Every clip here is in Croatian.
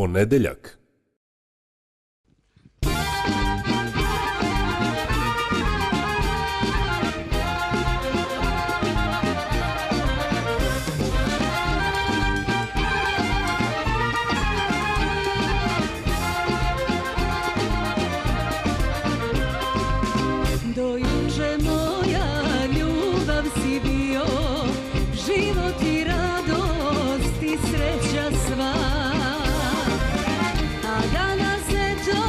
Ponedeljak. Do juče moja ljubav si bio, život i radost i sreća sva. A danas eto,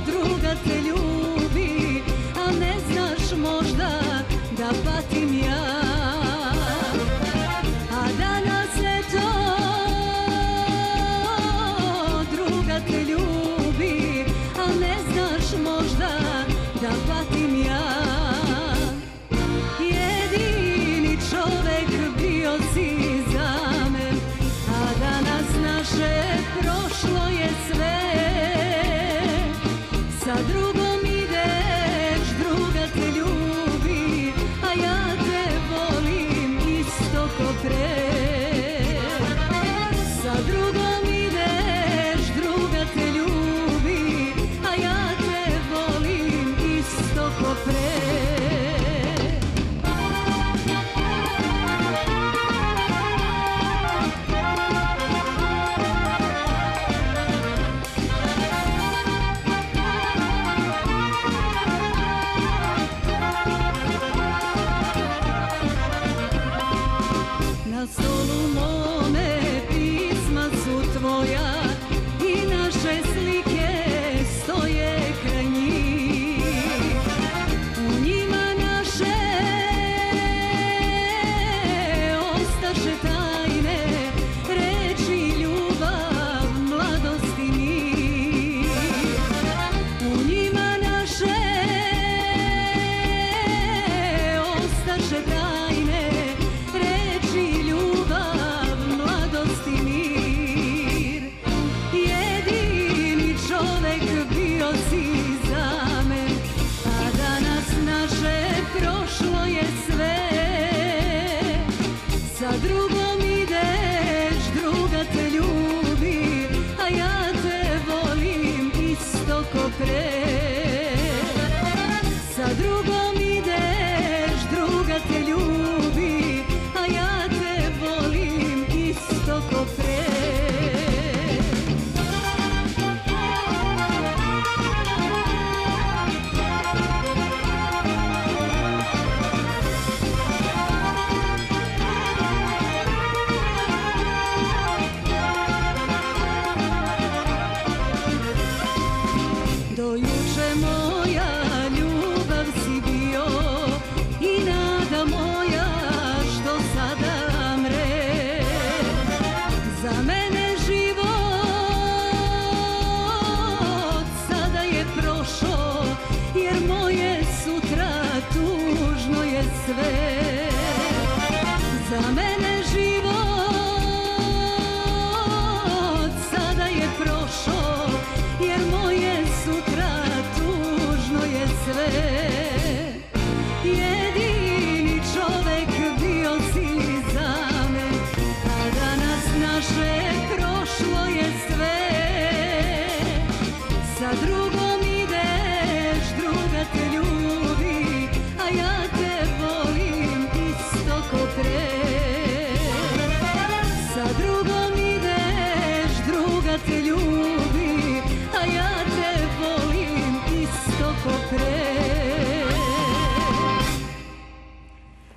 druga te ljubi, a ne znaš možda da patim ja. A danas eto, druga te ljubi, a ne znaš možda da patim ja. Jedini čovek bio si za me, a danas naše prošlo je sve. Sa drugom ideš, druga te ljubi, a ja te volim isto ko pre. Sa drugom ideš, druga te ljubi, a ja te volim isto ko pre. Na stolu mome pisma su tvoja i naše slike stoje kraj njih. U njima naše ostaše tajne reči, ljubav, mladost i mir. U njima naše ostaše tajne reči, ljubav, mladost i mir. Jedini čovek bio si za me, a danas naše prošlo je sve. Sa drugom ideš, druga te ljubi, a ja te volim isto ko pre.